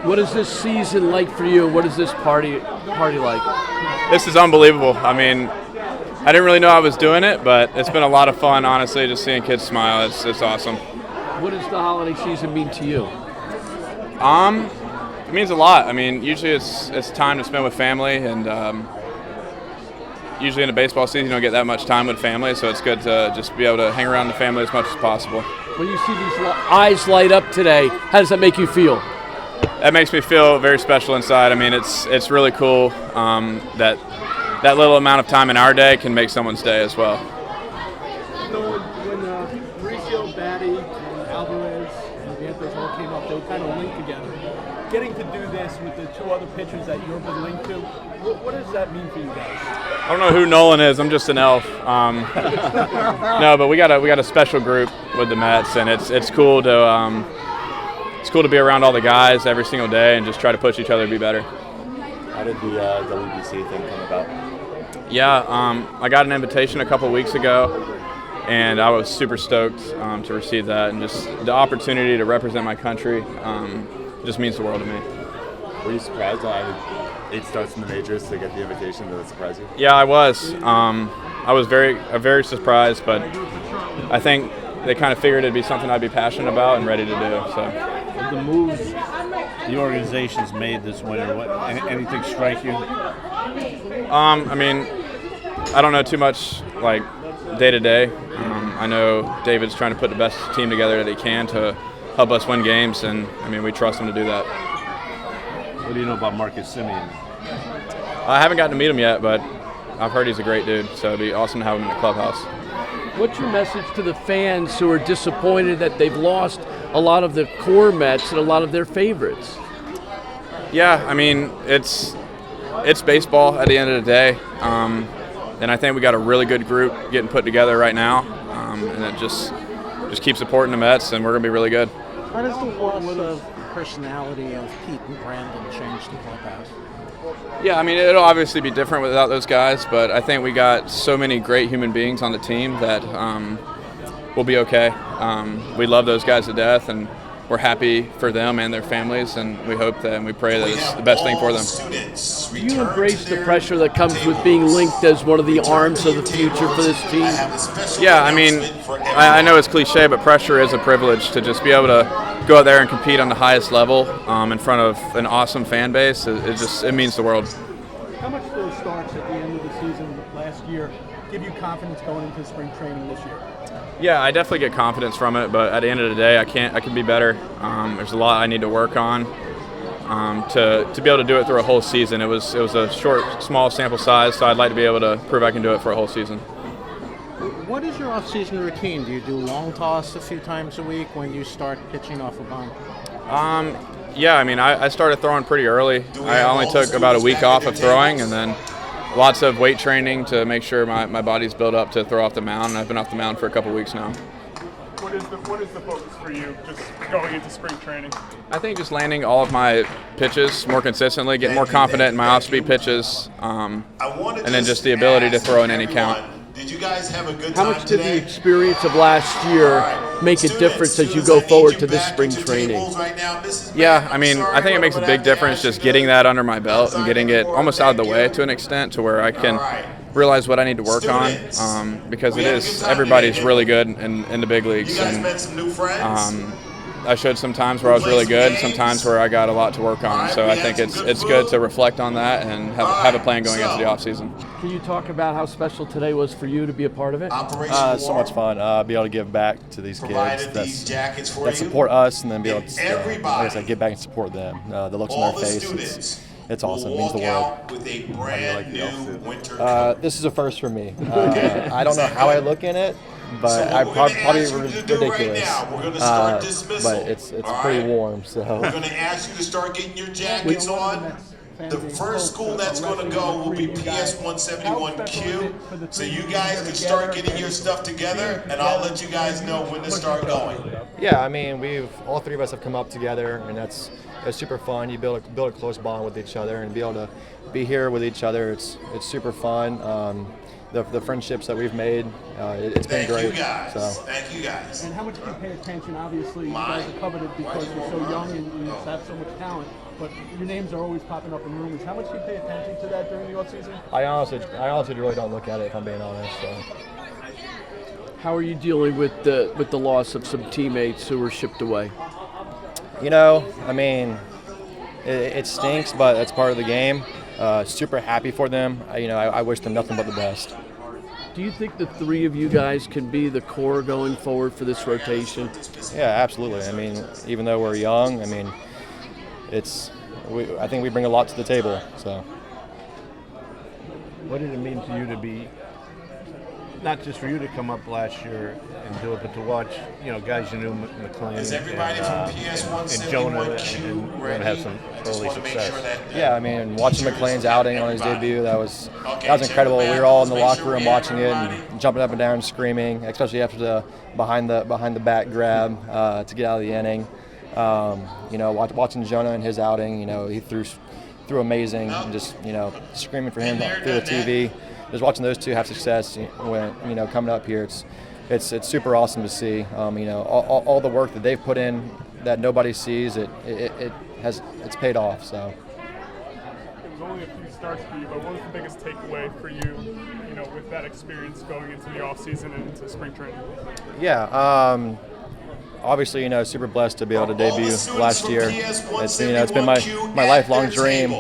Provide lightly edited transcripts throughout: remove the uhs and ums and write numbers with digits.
What is this season like for you? What is this party like? This is unbelievable. I mean, I didn't really know I was doing it, but it's been a lot of fun, honestly, just seeing kids smile. It's awesome. What does the holiday season mean to you? It means a lot. I mean, usually it's time to spend with family, and usually in the baseball season you don't get that much time with family, so it's good to just be able to hang around the family as much as possible. When you see these eyes light up today, how does that make you feel? That makes me feel very special inside. I mean, it's really cool that little amount of time in our day can make someone's day as well. When Mauricio, Batty, and Alvarez and the Anthers all came up, they were kind of linked together. Getting to do this with the two other pitchers that you've been linked to, what does that mean for you guys? I don't know who Nolan is. I'm just an elf. No, but we got a special group with the Mets, and it's cool to be around all the guys every single day and just try to push each other to be better. How did the WBC thing come about? Yeah, I got an invitation a couple of weeks ago, and I was super stoked to receive that, and just the opportunity to represent my country just means the world to me. Were you surprised on 8 starts in the majors to get the invitation? Did that surprise you? Yeah, I was. I was very surprised, but I think they kind of figured it'd be something I'd be passionate about and ready to do. So the moves the organization's made this winter, anything strike you? I mean, I don't know too much like day to day. I know David's trying to put the best team together that he can to help us win games, and I mean we trust him to do that. What do you know about Marcus Semien? I haven't gotten to meet him yet, but I've heard he's a great dude, so it'd be awesome to have him in the clubhouse. What's your message to the fans who are disappointed that they've lost a lot of the core Mets and a lot of their favorites? Yeah, I mean, it's baseball at the end of the day, and I think we got a really good group getting put together right now, and it just keep supporting the Mets, and we're going to be really good. How does the loss of personality of Pete and Brandon change the clubhouse? Yeah, I mean, it'll obviously be different without those guys, but I think we got so many great human beings on the team that we'll be okay. We love those guys to death, and we're happy for them and their families, and we hope that and we pray that it's the best thing for them. Do you embrace the pressure that comes with being linked as one of the arms of the future for this team? Yeah, I mean, I know it's cliche, but pressure is a privilege to just be able to go out there and compete on the highest level in front of an awesome fan base. It means the world. How much do those starts at the end of the season last year give you confidence going into spring training this year? Yeah, I definitely get confidence from it, but at the end of the day, I can be better. There's a lot I need to work on to be able to do it through a whole season. It was a short, small sample size, so I'd like to be able to prove I can do it for a whole season. What is your off-season routine? Do you do long toss a few times a week when you start pitching off a bump? Yeah, I mean, I started throwing pretty early. I only took about a week off of throwing, and then lots of weight training to make sure my body's built up to throw off the mound, and I've been off the mound for a couple weeks now. What is the focus for you just going into spring training? I think just landing all of my pitches more consistently, get more confident in my off-speed pitches, and then just the ability to throw in any count. Did you guys have a good time? How much did the experience of last year make a difference as you go forward to this spring training? Yeah, I mean, I think it makes a big difference just getting that under my belt and getting it almost out of the way to an extent to where I can realize what I need to work on, because everybody's really good in the big leagues. And I showed some times where I was really good, some times where I got a lot to work on. So I think it's good to reflect on that and have a plan going into the offseason. Can you talk about how special today was for you to be a part of it? So much fun. Be able to give back to these kids that support us, and then be able to, like I said, give back and support them. The looks on their face, it's awesome. It means the world. This is a first for me. I don't know how I look in it, but I probably ridiculous. But it's pretty warm. So we're going to ask you to start getting your jackets on. The first school that's going to go will be PS 171Q. So you guys can start getting your stuff together, and I'll let you guys know when to start going. Yeah, I mean, all three of us have come up together, and it's super fun. You build a close bond with each other, and be able to be here with each other. It's super fun. The friendships that we've made, it's been great. Thank you guys. And how much do you pay attention? Obviously, you guys are coveted because you're so young and you have so much talent. but your names are always popping up in rumors. How much do you pay attention to that during the offseason? I honestly really don't look at it, if I'm being honest. So. How are you dealing with the loss of some teammates who were shipped away? You know, I mean, it stinks, but that's part of the game. Super happy for them. I wish them nothing but the best. Do you think the three of you guys can be the core going forward for this rotation? Yeah, absolutely. I mean, even though we're young, I mean, I think we bring a lot to the table. So. What did it mean to you to be, not just for you to come up last year and do it, but to watch, guys you knew, McLean and Jonah, and we're going to have some early success. Yeah, I mean, watching McLean's outing on his debut, that was incredible. We were all in the locker room watching it and jumping up and down, screaming, especially after the behind the back grab to get out of the inning. Watching Jonah in his outing, he threw amazing, and just screaming for him through the TV. Just watching those two have success when coming up here, it's super awesome to see. All the work that they've put in that nobody sees, it's paid off. So. It was only a few starts for you, but what was the biggest takeaway for you, with that experience going into the off season and into spring training? Yeah. Obviously, super blessed to be able to debut last year. It's been my lifelong dream.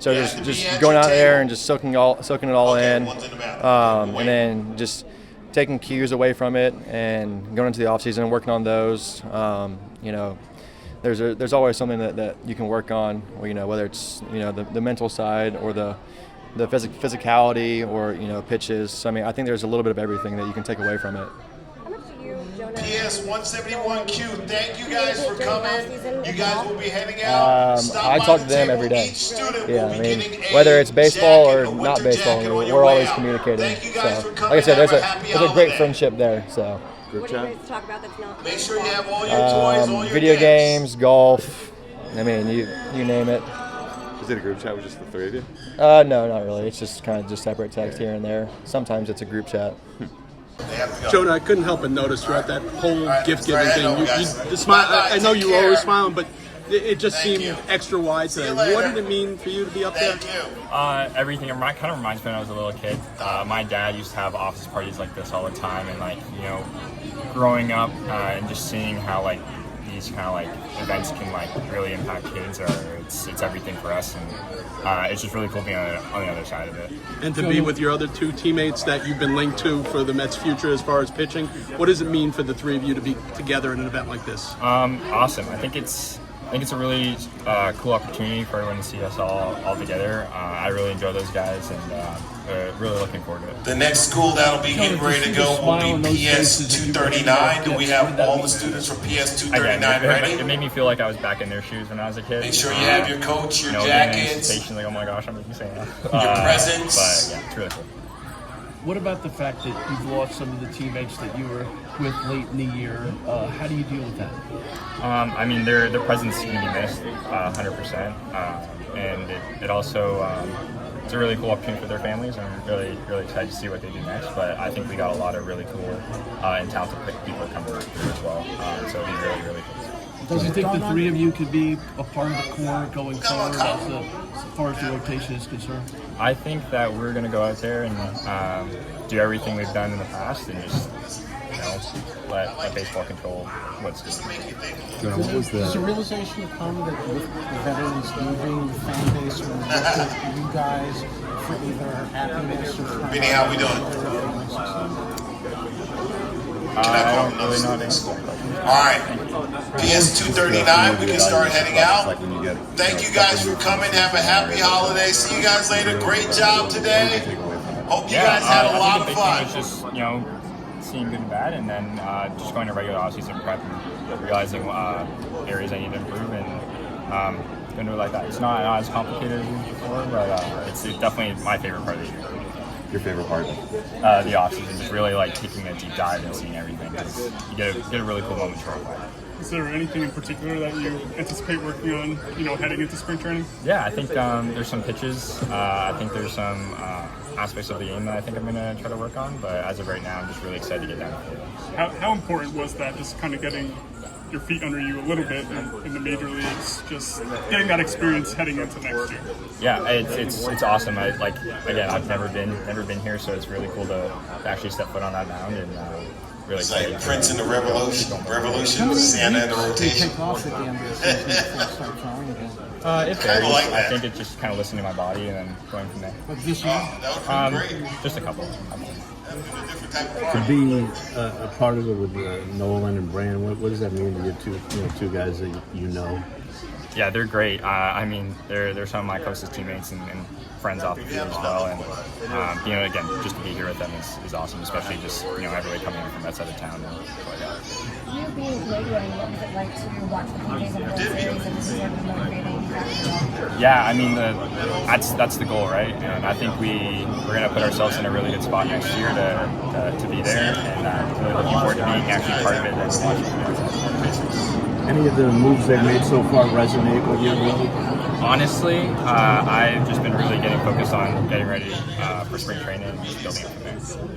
So just going out there and just soaking it all in, and then just taking cues away from it and going into the off season and working on those. There's always something that you can work on. Whether it's the mental side or the physicality or pitches. So, I mean, I think there's a little bit of everything that you can take away from it. PS 171Q, thank you guys for coming. You guys will be heading out. I talk to them every day. Yeah, I mean, whether it's baseball or not baseball, we're always communicating. So, like I said, there's a great friendship there. So, what do you guys talk about that's not make sure you have all your toys, all your video games, golf. I mean, you name it. Is it a group chat with just the three of you? No, not really. It's just kind of just separate text here and there. Sometimes it's a group chat. Jonah, I couldn't help but notice throughout that whole gift-giving thing, the smile. I know you were always smiling, but it just seemed extra wide today. What did it mean for you to be up there? Everything. It kind of reminds me when I was a little kid. My dad used to have office parties like this all the time, and growing up and just seeing how these kind of events can really impact kids, it's everything for us, and it's just really cool being on the other side of it. And to be with your other two teammates that you've been linked to for the Mets' future as far as pitching, what does it mean for the three of you to be together in an event like this? Awesome. I think it's a really cool opportunity for everyone to see us all together. I really enjoy those guys, and really looking forward to it. The next school that'll be getting ready to go will be PS 239. Do we have all the students from PS 239 ready? It made me feel like I was back in their shoes when I was a kid. Make sure you have your coach, your jackets, like, oh my gosh, I'm making saying that. Your presents. But yeah, it's really cool. What about the fact that you've lost some of the teammates that you were with late in the year? How do you deal with that? I mean, their presence is going to be missed 100%. And it also it's a really cool opportunity for their families. I'm really, really excited to see what they do next. But I think we got a lot of really cool and talented people coming through as well. So it'll be really, really cool. Do you think the three of you could be a part of the core going forward as far as the rotation is concerned? I think that we're going to go out there and do everything we've done in the past and just let baseball control what's good. Does the realization come that with the veterans leaving, the fan base will look at you guys for either happiness or Vinny, how we doing? I don't really know. All right. PS 239, we can start heading out. Thank you guys for coming. Have a happy holiday. See you guys later. Great job today. Hope you guys had a lot of fun. It's just, seeing good and bad, and then just going to regular offseason prep and realizing areas I need to improve, and going to do it like that. It's not as complicated as before, but it's definitely my favorite part of the year. Your favorite part? The offseason, just really taking a deep dive and seeing everything. Because you get a really cool moment to reflect. Is there anything in particular that you anticipate working on, heading into spring training? Yeah, I think there's some pitches. I think there's some aspects of the game that I think I'm going to try to work on. But as of right now, I'm just really excited to get down the field. How important was that, just kind of getting your feet under you a little bit in the major leagues, just getting that experience heading into next year. Yeah, it's awesome. I've never been here, so it's really cool to actually step foot on that mound and really. It's like Prince in the Revolution, Santa in the rotation. It varies. I think it's just kind of listening to my body and then going from there. But this year? Just a couple. To be a part of it with Nolan and Brandon, what does that mean to you two guys that you know? Yeah, they're great. I mean, they're some of my closest teammates and friends off the field as well. And again, just to be here with them is awesome, especially just everybody coming in from that side of town. And stuff like that. You being Canadian, what was it like to watch the PJs in the World Series and this is a motivating factor? Yeah, I mean that's the goal, right? And I think we're gonna put ourselves in a really good spot next year to be there, and really looking forward to being actually part of it and watching. Any of the moves they've made so far resonate with you? Honestly, I've just been really getting focused on getting ready for spring training and just building up from there.